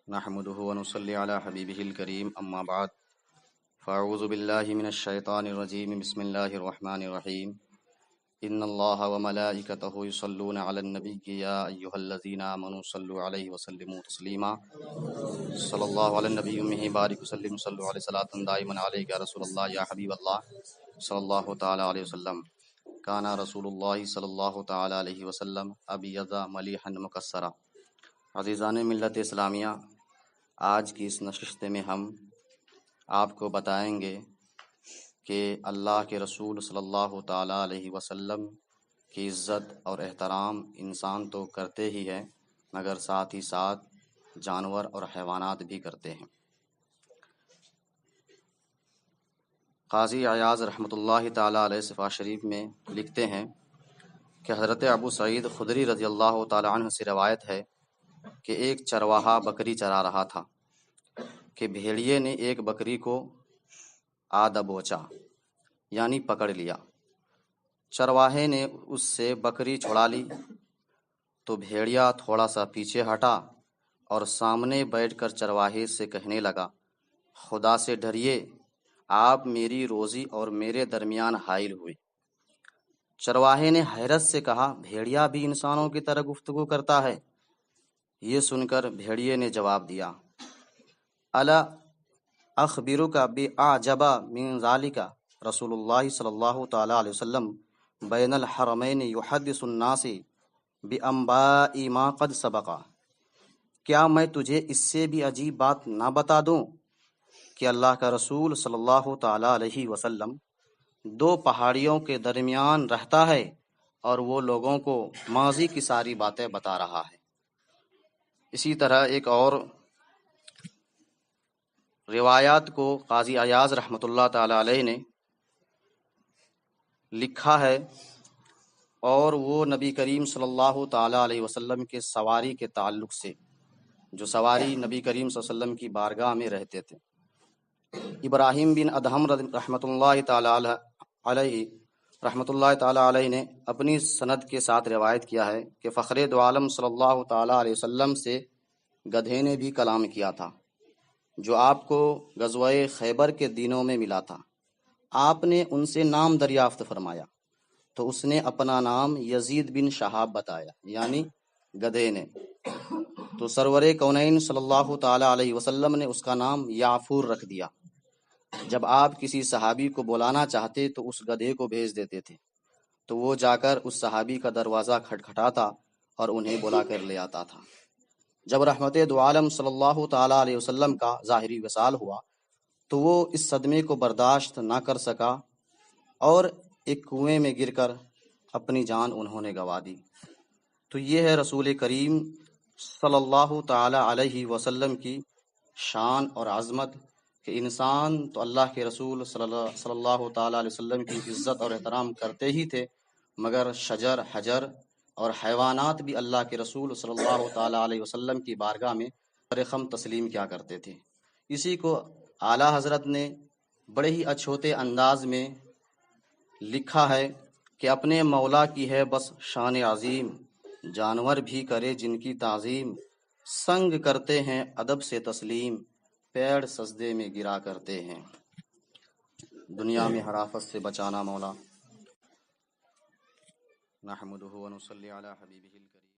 نحمده ونصلي على حبيبه الكريم اما بعد فاعوذ بالله من الشيطان الرجيم بسم الله الرحمن الرحيم ان الله وملائكته يصلون على النبي يا ايها الذين امنوا صلوا عليه وسلموا تسليما صلى الله على النبي امه بارك وسلم صلوا عليه صلاة دائما عليك يا رسول الله يا حبيب الله صلى الله تعالى عليه وسلم كان رسول الله صلى الله تعالى عليه وسلم ابيض مليحا مكسرا۔ عزیزان ملت اسلامیہ، آج کی اس نشست میں ہم آپ کو بتائیں گے کہ اللہ کے رسول صلی اللہ تعالیٰ علیہ وسلم کی عزت اور احترام انسان تو کرتے ہی ہے، مگر ساتھ ہی ساتھ جانور اور حیوانات بھی کرتے ہیں۔ قاضی عیاض رحمۃ اللہ تعالیٰ علیہ صفحہ شریف میں لکھتے ہیں کہ حضرت ابو سعید خدری رضی اللہ تعالیٰ عنہ سے روایت ہے کہ ایک چرواہا بکری چرا رہا تھا کہ بھیڑیے نے ایک بکری کو دبوچا یعنی پکڑ لیا۔ چرواہے نے اس سے بکری چھڑا لی تو بھیڑیا تھوڑا سا پیچھے ہٹا اور سامنے بیٹھ کر چرواہے سے کہنے لگا، خدا سے ڈریے، آپ میری روزی اور میرے درمیان حائل ہوئے۔ چرواہے نے حیرت سے کہا، بھیڑیا بھی انسانوں کی طرح گفتگو کرتا ہے؟ یہ سن کر بھیڑیے نے جواب دیا، الا اخبرک باعجب من ذلک رسول اللہ صلی اللہ تعالیٰ علیہ وسلم بین الحرمین یحدث الناس بانباء ما قد سبق۔ کیا میں تجھے اس سے بھی عجیب بات نہ بتا دوں کہ اللہ کا رسول صلی اللہ تعالیٰ علیہ وسلم دو پہاڑیوں کے درمیان رہتا ہے اور وہ لوگوں کو ماضی کی ساری باتیں بتا رہا ہے۔ اسی طرح ایک اور روایات کو قاضی عیاض رحمۃ اللہ تعالیٰ علیہ نے لکھا ہے، اور وہ نبی کریم صلی اللہ تعالیٰ علیہ وسلم کے سواری کے تعلق سے، جو سواری نبی کریم صلی اللہ علیہ وسلم کی بارگاہ میں رہتے تھے۔ ابراہیم بن ادہم رحمۃ اللہ تعالیٰ علیہ رحمۃ اللہ تعالیٰ علیہ نے اپنی سند کے ساتھ روایت کیا ہے کہ فخر دو عالم صلی اللہ تعالیٰ علیہ وسلم سے گدھے نے بھی کلام کیا تھا، جو آپ کو غزوہ خیبر کے دنوں میں ملا تھا۔ آپ نے ان سے نام دریافت فرمایا تو اس نے اپنا نام یزید بن شہاب بتایا، یعنی گدھے نے۔ تو سرور کونین صلی اللہ تعالیٰ علیہ وسلم نے اس کا نام یعفور رکھ دیا۔ جب آپ کسی صحابی کو بلانا چاہتے تو اس گدھے کو بھیج دیتے تھے، تو وہ جا کر اس صحابی کا دروازہ کھٹکھٹاتا اور انہیں بلا کر لے آتا تھا۔ جب رحمت دو عالم صلی اللہ تعالیٰ علیہ وسلم کا ظاہری وصال ہوا تو وہ اس صدمے کو برداشت نہ کر سکا اور ایک کنویں میں گر کر اپنی جان انہوں نے گنوا دی۔ تو یہ ہے رسول کریم صلی اللہ تعالیٰ علیہ وسلم کی شان اور عظمت کہ انسان تو اللہ کے رسول صلی اللہ تعالیٰ علیہ وسلم کی عزت اور احترام کرتے ہی تھے، مگر شجر، حجر اور حیوانات بھی اللہ کے رسول صلی اللہ تعالیٰ علیہ وسلم کی بارگاہ میں رخم تسلیم کیا کرتے تھے۔ اسی کو اعلیٰ حضرت نے بڑے ہی اچھوتے انداز میں لکھا ہے کہ اپنے مولا کی ہے بس شان عظیم، جانور بھی کرے جن کی تعظیم، سنگ کرتے ہیں ادب سے تسلیم، پیڑ سجدے میں گرا کرتے ہیں۔ دنیا میں ہر آفت سے بچانا مولا۔ نحمده ونصلي على حبيبه الكريم۔